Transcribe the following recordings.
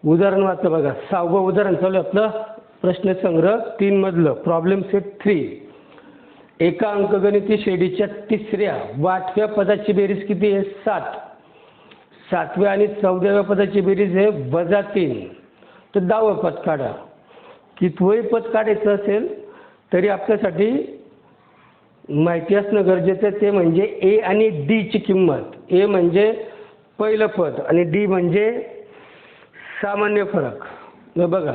उदाहरण वाचा बघा. 6वं उदाहरण चालू आहे आपलं प्रश्नसंग्रह 3 मधलं प्रॉब्लेम सेट 3. एका अंकगणिती श्रेणीच्या 3ऱ्या व 8व्या पदाची बेरीज किती आहे? 7. 7व्या आणि 14व्या पदाची बेरीज आहे -3. तर 10वं पद काढा. कितवंही पद काढायचं असेल तरी आपल्यासाठी माहिती असणं गरजेचं आहे, ते म्हणजे ए आणि डी ची किंमत. ए म्हणजे पहिलं पद आणि डी म्हणजे सामान्य फरक. मग बघा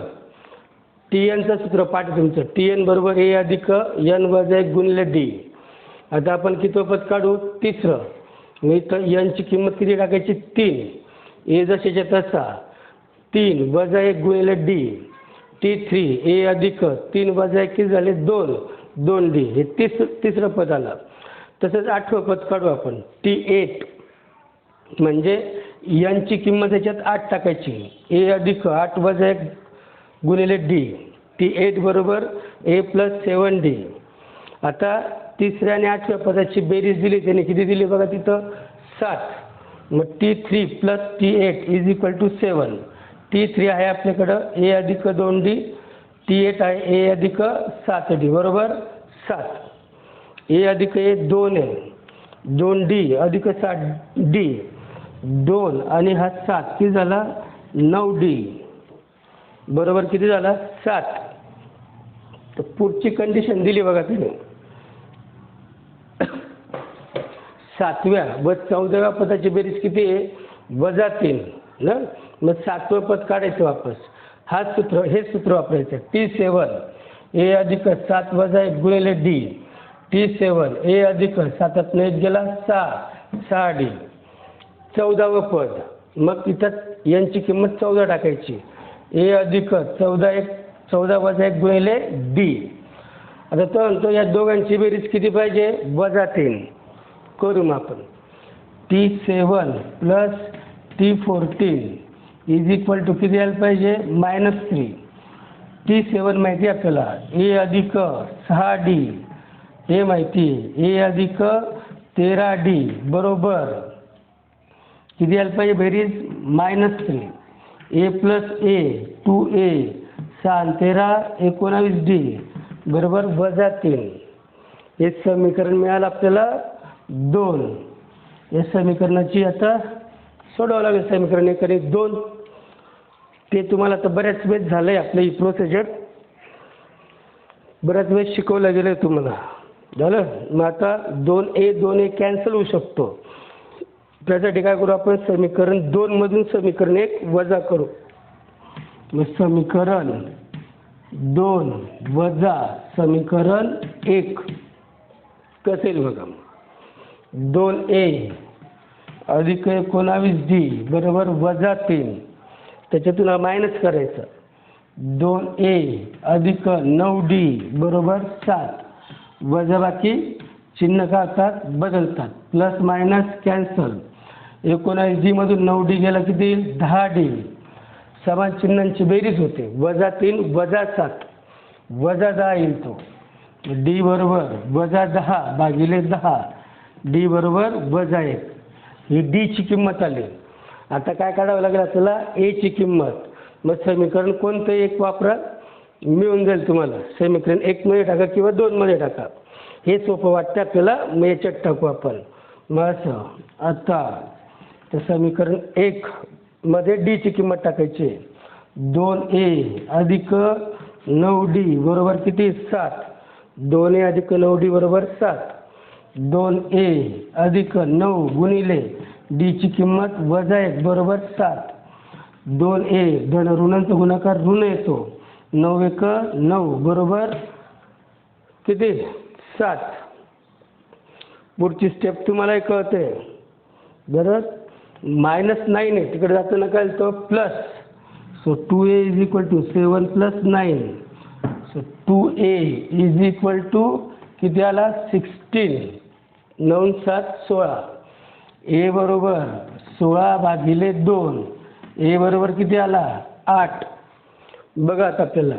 टी एनचं सूत्र पाठ तुमचं. टी एन बरोबर ए अधिक एन वजा 1 गुणिले डी. आता आपण कितवं पद काढू? 3रं. मी तर एनची किंमत किती टाकायची? 3. ए जशाच्या तसा 3 वजा 1 गुणिले डी. T3 ए अधिक 3 वजा 1 किती झाले? 2 डी. हे तिसरं पद आलं. तसंच 8वं पद काढू आपण. T8 म्हणजे यांची किंमत याच्यात 8 टाकायची. ए अधिक 8 वजा 1 गुणिले डी. T8 बरोबर ए प्लस 7D. आता 3ऱ्या आणि 8व्या पदाची बेरीज दिली त्याने किती दिली बघा तिथं? 7. मग T3 plus T8 is equal to 7. T3 आहे आपल्याकडं ए अधिक 2D. T8 आहे ए अधिक 7D बरोबर 7. ए अधिक ए 2 आहे. 2D अधिक 7D. 2 आणि हा 7 किती झाला? 9D बरोबर किती झाला? 7. तर पुढची कंडिशन दिली बघा तिने. 7व्या व 14व्या पदाची बेरीज किती आहे? -3 ना. मग 7वं पद काढायचं वापस. हे सूत्र वापरायचं. T7 ए अधिक 7 वजा 1 गुणिले डी. T7 ए अधिक 7 1 गेला 6D. 14वं पद. मग तिथं यांची किंमत 14 टाकायची. ए अधिक 14 वजा 1 गुणिले डी. आता तो म्हणतो या दोघांची बेरीज किती पाहिजे? -3. करू मग आपण. T7 plus T14 is equal to किती यायला पाहिजे? -3. T7 माहिती आहे आपल्याला. ए अधिक 6D हे माहिती आहे. ए अधिक 13D बरोबर किती यायला पाहिजे बेरीज? -3. ए प्लस ए 2A 6 13 19D बरोबर -3. हे समीकरण मिळालं आपल्याला 2. या समीकरणाची आता सोडवावं लागेल. समीकरण 1 आणि 2 ते तुम्हाला आता बऱ्याच वेळेस झालं आहे. आपलं ही प्रोसिजर बऱ्याच वेळेस शिकवलं गेलं आहे तुम्हाला. झालं. मग आता 2A 2A कॅन्सल होऊ शकतो. त्यासाठी काय करू आपण? समीकरण 2 मधून समीकरण 1 वजा करू. मग समीकरण 2 वजा समीकरण 1 कसं येईल बघा. 2A अधिक 19D बरोबर -3. त्याच्यातून मायनस करायचं. 2A अधिक 9D बरोबर 7. वजाबाकी चिन्ह काय होतात? बदलतात. Plus minus cancel. 19D मधून 9D गेला किती येईल? 10D. समान चिन्हांची बेरीज होते. -3 वजा 7 वजा 10 येईल तो. D बरोबर -10 भागिले 10. D बरोबर -1. ही D ची किंमत आली. आता काय काढावं लागेल आपल्याला? A ची किंमत. मग समीकरण कोणतं एक वापरा मिळून जाईल तुम्हाला. समीकरण 1 मध्ये टाका किंवा 2 मध्ये टाका. हे सोपं वाटतं आपल्याला. मग याच्यात टाकू आपण. मग असं आता तर समीकरण 1 मध्ये D ची किंमत टाकायची. 2A अधिक 9D बरोबर किती? 7. 2A अधिक 9D बरोबर 7. 2A अधिक 9 गुणिले D ची किंमत -1 बरोबर 7. 2A धन ऋणांचा गुणाकार ऋण येतो. 9 1 9 बरोबर किती? 7. पुढची स्टेप तुम्हाला कळते बरोबर. -9 आहे तिकडे जाताना काय तो plus. So 2A is equal to 7 plus 9. So 2A is equal to किती आला? 16. 9 7 16. ए बरोबर 16 भागिले 2. ए बरोबर किती आला? 8. बघा आता आपल्याला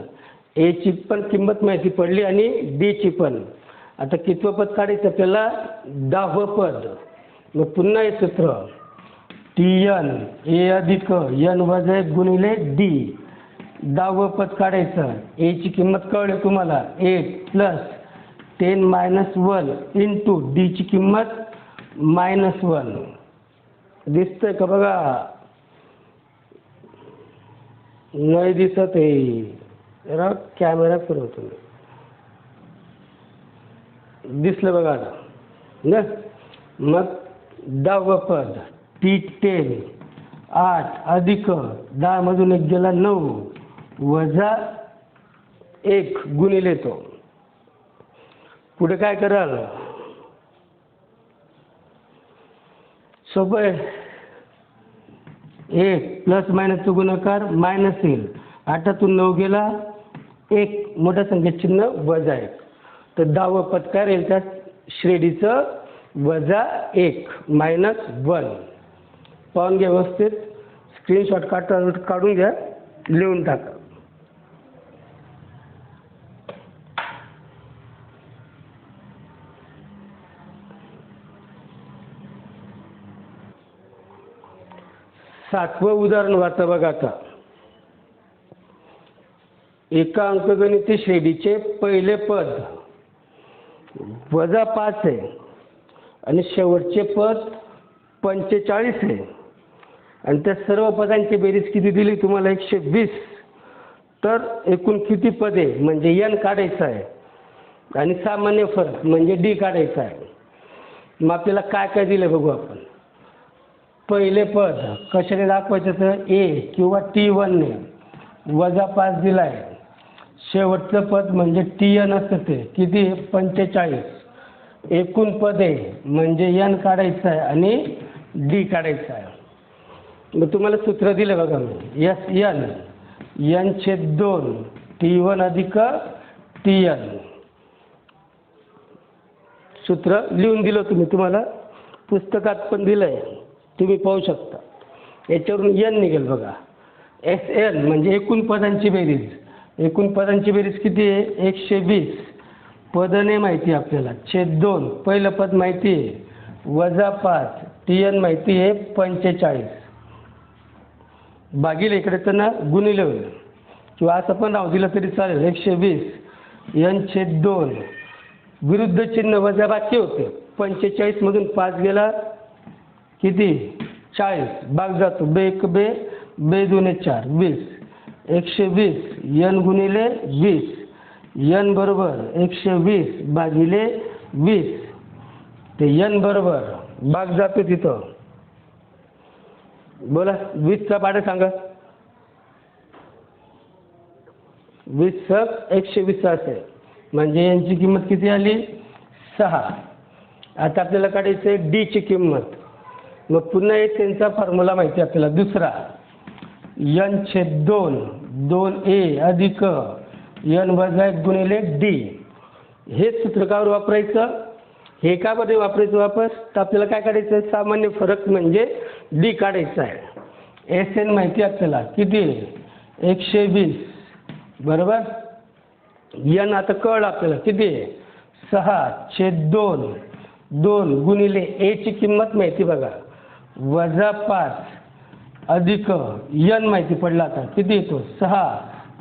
ए ची पण किंमत माहिती पडली आणि डी ची पण. आता कितवं पद काढायचं आपल्याला? 10वं पद. मग पुन्हा हे सूत्र TN ए अधिक n वजा 1 गुणिले D. 10वं पद काढायचं. ए ची किंमत कळली तुम्हाला 8 प्लस 10 मायनस 1 इंटू D ची किंमत -1. दिसतंय का बघा? नाही दिसत आहे. जरा कॅमेरा फिरवतो मी. दिसलं बघा आता ना. मग 10वं पद T10 8 अधिक 10 मधून 1 गेला 9 वजा 1 गुणिले तो. पुढे काय कराल? सोपं आहे. 1 प्लस मायनसचा गुणाकार मायनस येईल. 8तून 9 गेला 1 मोठ्या संख्येत चिन्ह वजा 1. तर 10वं पद काय राहील त्यात? श्रेणीचं वजा 1 मायनस 1. पाहून घ्या व्यवस्थित. स्क्रीनशॉट काढून घ्या, लिहून टाका. सातवं उदाहरण वाचा बघा आता. एका अंकगणित श्रेणीचे पहिले पद वजा 5 आहे आणि शेवटचे पद 45 आहे आणि त्या सर्व पदांची बेरीज किती दिली तुम्हाला? 120. तर एकूण किती पदे म्हणजे n काढायचं आहे आणि सामान्य फरक म्हणजे D काढायचा आहे. मग आपल्याला काय काय दिलं बघू आपण. पहिले पद कशाने दाखवायचं? तर A किंवा T1 ने वजा 5 दिला आहे. शेवटचं पद म्हणजे TN असतं ते किती? 45. एकूण पदे म्हणजे n काढायचं आहे आणि D काढायचं आहे. मग तुम्हाला सूत्र दिलं बघा मी. SN n/2 T1 अधिक TN. सूत्र लिहून दिलं तुम्हाला, पुस्तकात पण दिलं आहे, तुम्ही पाहू शकता. याच्यावरून n निघेल बघा. SN म्हणजे एकूण पदांची बेरीज. एकूण पदांची बेरीज किती आहे? 120. पद नाही माहिती आपल्याला. (2) पहिलं पद माहिती आहे वजा 5. TN माहिती आहे 45. भागिले इकडे तर ना गुणिले होईल किंवा असं पण नाव दिलं तरी चालेल. 120 n/2 विरुद्ध चिन्ह वजा बाकी होते. 45 मधून 5 गेला किती? 40. भाग जातो. 2 1 2 2 2 4 20. 120 n गुणिले 20. n बरोबर 120 भागिले 20. ते n बरोबर भाग जातो तिथं. बोला 20चा पाढा सांगा. 20 120 असेल म्हणजे यांची किंमत किती आली? 6. आता आपल्याला काढायचं आहे D ची किंमत. मग पुन्हा एक त्यांचा फॉर्म्युला माहिती आपल्याला दुसरा. n/2 2a अधिक n वजा 1 गुणिले D. हेच सूत्र कावर वापरायचं? हे का बरं वापरायचं वापस? तर आपल्याला काय काढायचं आहे? सामान्य फरक म्हणजे D काढायचा आहे. SN माहिती आपल्याला किती? 120 बरोबर. n आता कळलं आपल्याला किती? 6/2 2 गुणिले A ची किंमत माहिती बघा वजा 5 अधिक n माहिती पडला. आता किती येतो? 6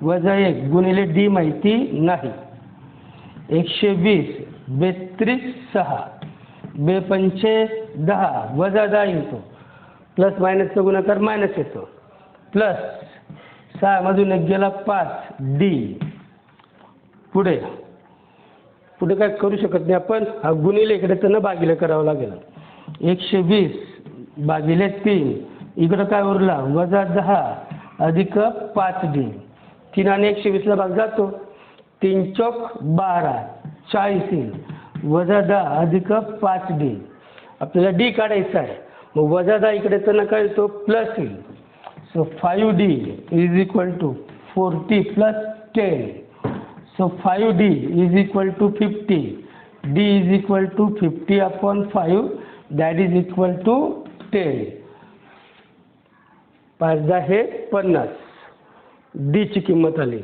वजा 1 गुणिले D माहिती नाही. 120 32 6 2 पंचे 10 वजा 10 येतो. प्लस मायनसचा गुणाकार मायनस येतो. प्लस 6 मधून 1 गेला 5 D. पुढे काय करू शकत नाही आपण. हा गुणिले इकडे तर न भागिले करावं लागेल. 120 भागिले 3 इकडं काय उरला? वजा 10 अधिक 5D. 3 आणि 120ला भाग जातो. 3 चौक 12 40 येईल. वजा 10 अधिक 5D. आपल्याला D काढायचा आहे. मग वजा 10 इकडे तर नका येतो प्लस येईल. So 5D is equal to 40 plus 10. So 5D is equal to 50. D is equal to 50 upon 5. That is equal to 10. 5 10 हे 50. D ची किंमत आली.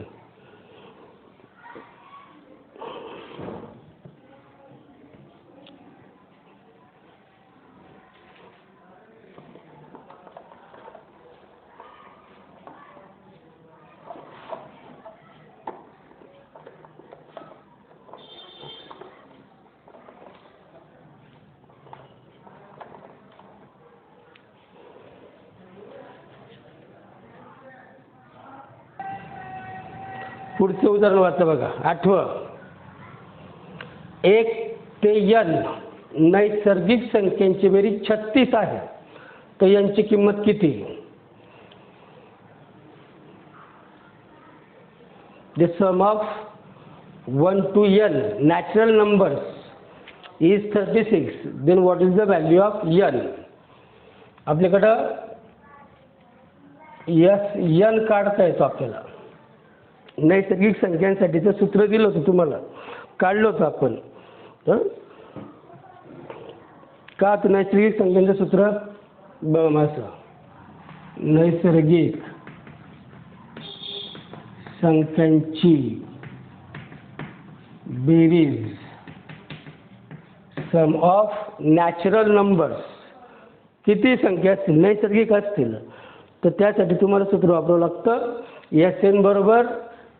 पुढचं उदाहरण वाचा बघा, 8वं. 1 ते n नैसर्गिक संख्यांची बेरीज 36 आहे, तर यांची किंमत किती? The sum of 1 to n natural numbers is 36. Then what is the value of n? आपल्याकडं n काढता येतो आपल्याला. नैसर्गिक संख्यांसाठीचं सूत्र दिलं होतं तुम्हाला, काढलं होतं आपण. का तर नैसर्गिक संख्यांचं सूत्र असं, नैसर्गिक संख्यांची बेरीज सम ऑफ नॅचरल नंबर्स. किती संख्या असतील, नैसर्गिक असतील, तर त्यासाठी तुम्हाला सूत्र वापरावं लागतं. Sn बरोबर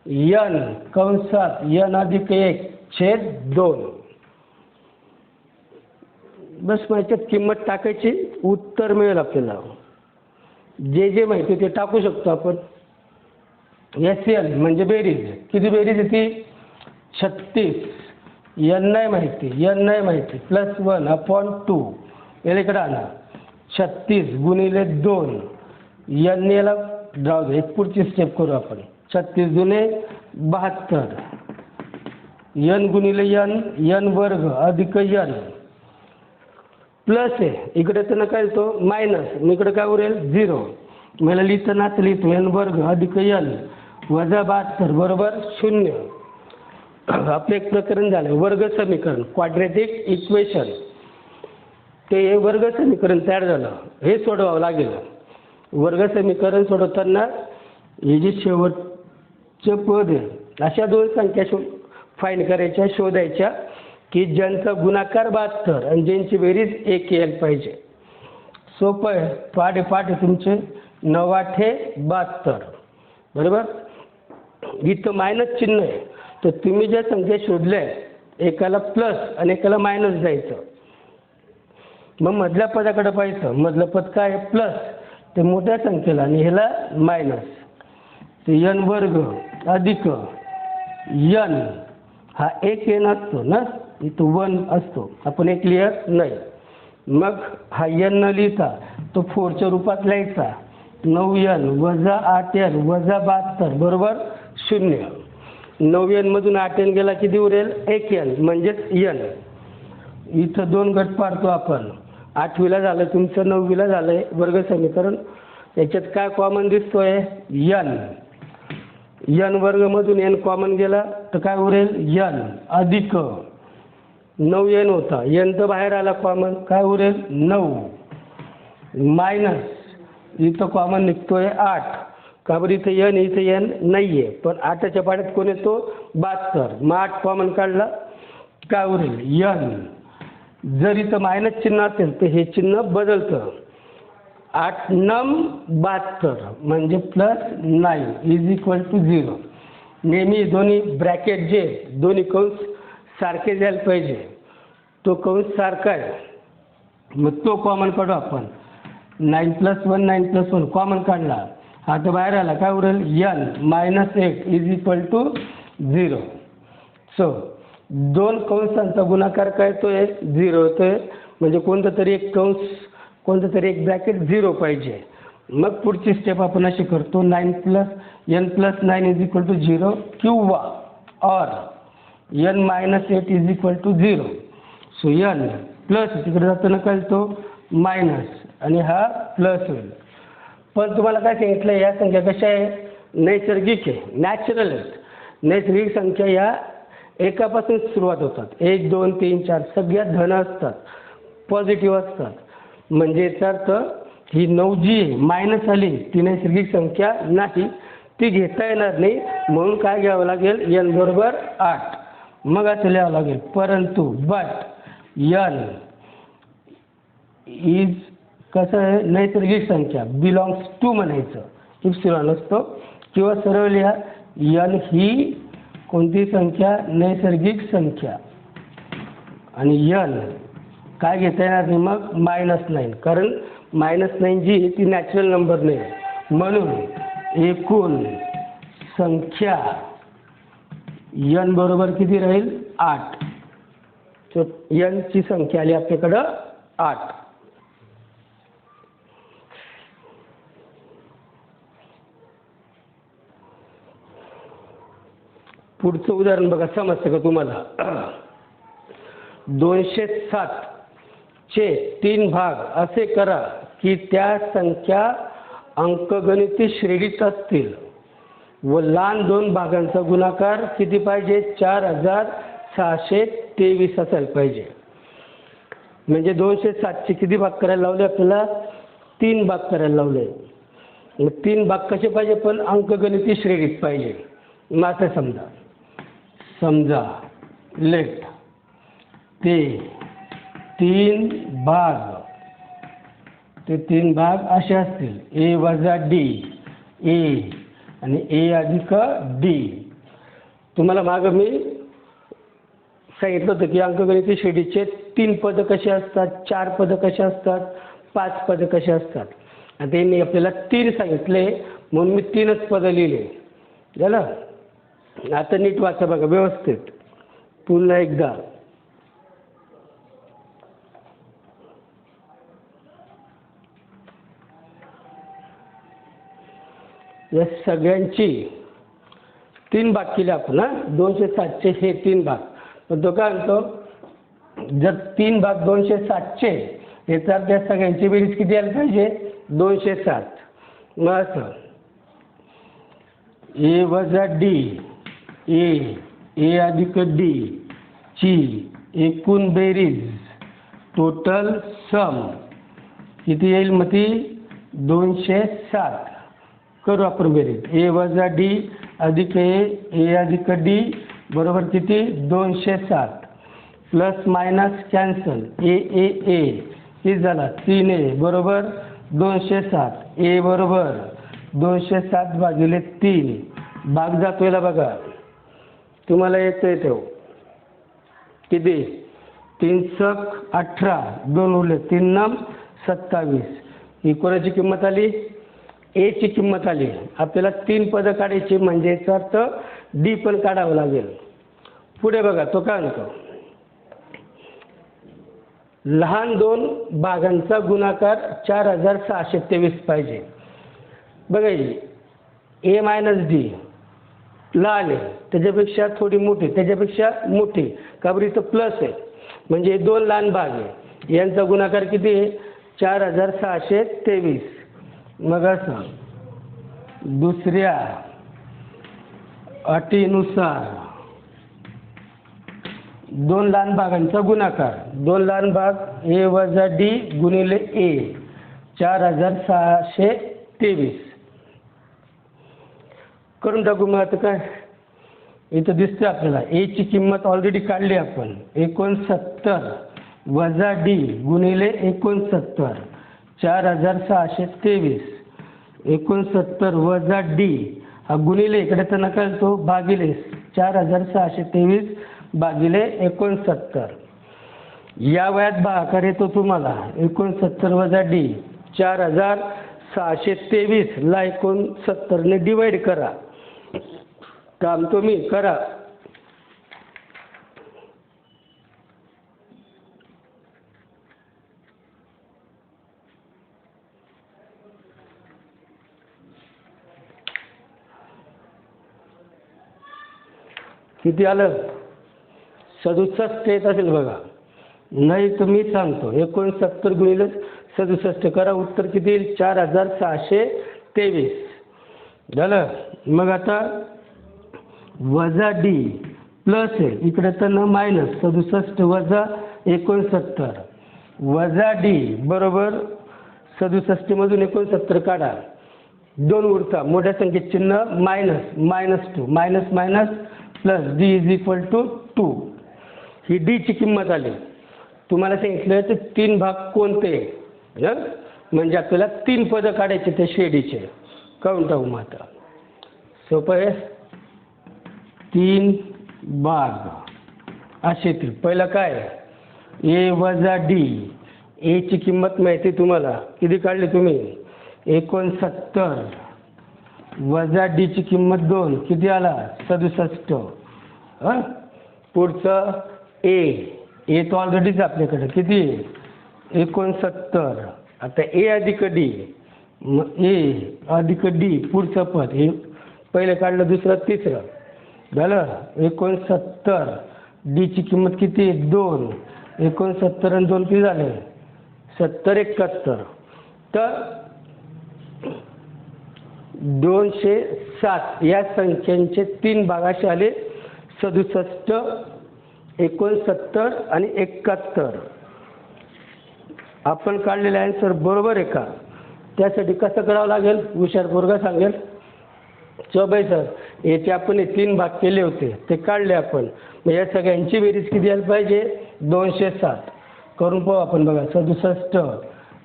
n कंसात n अधिक 1 छेद 2. बस याच्यात किंमत टाकायची, उत्तर मिळेल आपल्याला. जे जे माहिती ते टाकू शकतो आपण. Sn म्हणजे बेरीज. किती बेरीज आहे ती? 36. n नाही माहिती +1/2. याला इकडे आणा. 36 गुणिले 2. n याला जाऊ दे, एक पुढची स्टेप करू आपण. 36 दुने 72. n गुणिले n वर्ग अधिक n प्लस आहे. इकडे तर नका येतो मायनस, मग इकडे काय उरेल 0. मला लिहिताना लिहितो n वर्ग अधिक n वजा 72 बरोबर 0. आपलं एक प्रकरण झालं, वर्ग समीकरण, क्वाड्रॅटिक इक्वेशन. ते वर्ग समीकरण तयार झालं, हे सोडवावं लागेल. वर्ग समीकरण सोडवताना हे जे शेवटचे पद आहे, अशा 2 संख्या फाईंड करायच्या, शोधायच्या की ज्यांचा गुणाकार 72 आणि ज्यांची बेरीज 1 यायला पाहिजे. सोपं आहे, पाढे तुमचे 9×8=72 बरोबर. इथं मायनस चिन्ह आहे, तर तुम्ही ज्या संख्या शोधल्या एकाला प्लस आणि एकाला मायनस द्यायचं. मग मधल्या पदाकडे पाहायचं. मधलं पद काय आहे? प्लस. ते मोठ्या संख्येला आणि ह्याला मायनस. ते n वर्ग अधिक n हा 1 n असतो ना, इथं 1 असतो, आपण 1 लिहत नाही. मग हा n न लिहिता तो 4च्या रूपात लिहायचा. 9n वजा 8n वजा 72 बरोबर 0. 9n मधून 8n गेला किती उरेल? 1n म्हणजेच n. इथं 2 गट पाडतो आपण. 8वीला झालं तुमचं, 9वीला झालंय वर्ग समीकरण. याच्यात काय कॉमन दिसतोय? n वर्ग मधून n कॉमन गेला तर काय उरेल? n अधिक 9n होता, n तर बाहेर आला कॉमन, काय उरेल? 9 मायनस इथं कॉमन निघतोय 8. का बरं? इथं n नाही आहे, पण 8च्या पाड्यात कोण येतो? 72. मग 8 कॉमन काढला, काय उरेल? n. जर इथं मायनस चिन्ह असेल तर हे चिन्ह बदलतं. 8×9 72 म्हणजे +9 = 0. नेहमी दोन्ही ब्रॅकेट जे दोन्ही कंस सारखे द्यायला पाहिजे. तो कंस सारखा आहे, मग तो कॉमन काढू आपण. 9+1 कॉमन काढला, हा तर बाहेर आला, काय उरेल? n -8 = 0. सो 2 कंसांचा गुणाकार काय येतोय? 0 येतोय. म्हणजे कोणतं तरी एक ब्रॅकेट 0 पाहिजे. मग पुढची स्टेप आपण अशी करतो, n + 9 = 0 किंवा or n - 8 = 0. So n plus तिकडे जाताना काय येतो? मायनस, आणि हा प्लस होईल. पण तुम्हाला काय सांगितलं, या संख्या कशा आहे? नैसर्गिक आहे, नॅचरल आहेत. नैसर्गिक संख्या या एकापासून सुरुवात होतात. 1 2 3 4 सगळ्या धन असतात, पॉझिटिव्ह असतात. म्हणजे याचा अर्थ ही 9 जी मायनस आली ती नैसर्गिक संख्या नाही, ती घेता येणार नाही. म्हणून काय घ्यावं लागेल? n बरोबर 8. मग असं लिहावं लागेल, परंतु बट n इज कसं आहे? नैसर्गिक संख्या बिलॉंग्स टू म्हणायचं, इप्सिलॉन असतो. किंवा सरळ लिहा, n ही कोणती संख्या? नैसर्गिक संख्या. आणि n काय घेता येणार नाही मग? -9. कारण -9 जी ती नॅचरल नंबर नाही. म्हणून एकूण संख्या n बरोबर किती राहील 8. तर n ची संख्या आली आपल्याकडं 8. पुढचं उदाहरण बघा, समजतं का तुम्हाला? 207 चे 3 भाग असे करा की त्या संख्या अंकगणिती श्रेणीत असतील व लहान 2 भागांचा गुणाकार किती पाहिजे? 4623 असायला पाहिजे. म्हणजे 207 चे किती भाग करायला लावले आपल्याला? 3 भाग करायला लावले. मग 3 भाग कसे पाहिजे? पण अंकगणिती श्रेणीत पाहिजे. मग असं समजा लेट ते 3 भाग असे असतील, ए वजा डी ए आणि ए अधिक डी. तुम्हाला मागं मी सांगितलं होतं की अंकगणिती श्रेणीचे 3 पद कसे असतात, 4 पद कसे असतात, 5 पद कसे असतात. आता त्यांनी आपल्याला 3 सांगितले म्हणून मी 3च पद लिहिले. झालं? आता नीट वाचा बघा व्यवस्थित. पुन्हा एकदा या सगळ्यांची 3 भाग केले आपण. 207 चे हे 3 भाग. पण तो काय म्हणतो, जर 3 भाग 207 चे हे तर त्या सगळ्यांची बेरीज किती यायला पाहिजे? 207. मग असं ए वजा डी ए अधिक डी ची एकूण बेरीज टोटल सम किती येईल? मग ती 207. करू आपण बेरीज. ए वजा डी अधिक ए अधिक डी बरोबर किती? 207. Plus minus cancel. ए किती झाला? 3a बरोबर 207. ए बरोबर 207 भागिले 3. भाग जातोय बघा, तुम्हाला येतोय तो किती? 3 × 18, 2 उरले, 3 × 27. ही कोणाची किंमत आली? ए ची किंमत आली. आपल्याला 3 पदं काढायची म्हणजे याचा अर्थ डी पण काढावं लागेल. पुढे बघा तो काय म्हणतो, लहान 2 भागांचा गुणाकार 4623 पाहिजे. बघा ए मायनस डी लहान आहे, त्याच्यापेक्षा थोडी मोठी, त्याच्यापेक्षा मोठी, का बरं इथं प्लस आहे म्हणजे 2 लहान भाग आहे. यांचा गुणाकार किती आहे? 4623. मग असं दुसऱ्या अटीनुसार 2 लहान भागांचा गुणाकार, 2 लहान भाग ए वजा डी गुणिले ए 4623 करून टाकू. मग आता काय इथं दिसते आपल्याला ए ची किंमत ऑलरेडी काढली आपण. 69 वजा डी गुणिले 69 4623. 69 वजा डी हा गुणिले इकडे तर नका तो भागिले 4623 भागिले 69. या वयात भागाकार येतो तुम्हाला 69 वजा डी 4623 ला 69 ने डिवाइड करा. काम तुम्ही करा. किती आलं? 67 येत असेल बघा. नाही तर मी सांगतो 69 गुणिले 67 करा. उत्तर किती येईल? 4623. झालं? मग आता वजा डी प्लस आहे इकडे तर न मायनस 67 वजा 69 वजा डी बरोबर 67 मधून 69 काढा. 2 उरता, मोठ्या संख्येत चिन्ह -2 minus minus plus D is equal to 2. ही डी ची किंमत आली. तुम्हाला सांगितलं तर 3 भाग कोणते म्हणजे आपल्याला 3 पदं काढायचे ते शेडीचे. काढून टाकू. मग आता सोपं आहे. 3 भाग असे येतील. पहिलं काय? ए वजा डी. ए ची किंमत माहिती तुम्हाला, किती काढली तुम्ही? 69 वजा डी ची किंमत 2 किती आला? 67 हां पुढचं ए तो ऑलरेडीच आपल्याकडे किती 69. आता ए अधिक डी, मग ए अधिक डी पुढचं पद हे पहिलं काढलं दुसरं तिसरं झालं 69. डीची किंमत किती 2. 69 आणि 2 किती झाले 70 71. तर 207 या संख्यांचे 3 भाग असे आले 67, 69 आणि 71. आपण काढलेले आन्सर बरोबर आहे का त्यासाठी कसं करावं लागेल हुशार पोरगा सांगेल. चौबाई सर याचे आपण 3 भाग केले होते ते काढले आपण, मग या सगळ्यांची बेरीज किती यायला पाहिजे 207. करून पाहू आपण बघा 67,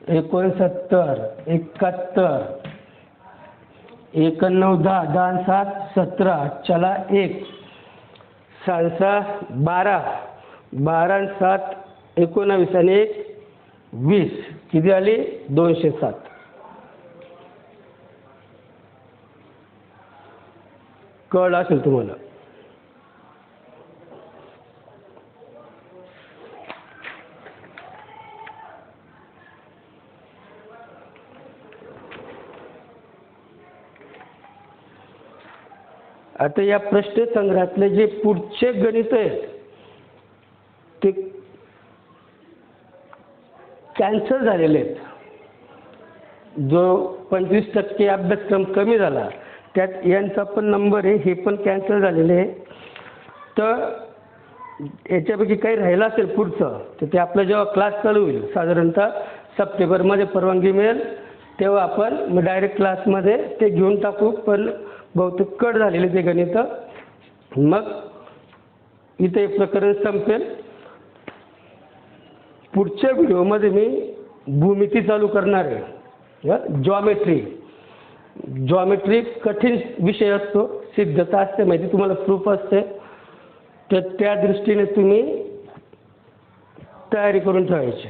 69, 71, 1 9 10, 10 7 17, चला 1 6 12, 12 7 19 आणि 1 20 किती आली 207. कळलं असेल तुम्हाला. आता या प्रश्न संग्रहातले जे पुढचे गणित आहेत ते कॅन्सल झालेले आहेत. जो 25% अभ्यासक्रम कमी झाला त्यात यांचा पण नंबर आहे हे पण कॅन्सल झालेले आहे. तर याच्यापैकी काही राहिलं असेल पुढचं तर ते आपलं जेव्हा क्लास चालू होईल साधारणतः सप्टेंबरमध्ये परवानगी मिळेल तेव्हा आपण मग डायरेक्ट क्लासमध्ये ते घेऊन टाकू. पण बहुतेक कट झालेले ते गणित. मग इथे एक प्रकरण संपेल. पुढच्या व्हिडिओमध्ये मी भूमिती चालू करणार आहे. जॉमेट्री कठीण विषय असतो, सिद्धता असते माहिती तुम्हाला, प्रूफ असते. तर त्या दृष्टीने तुम्ही तयारी करून ठेवायची.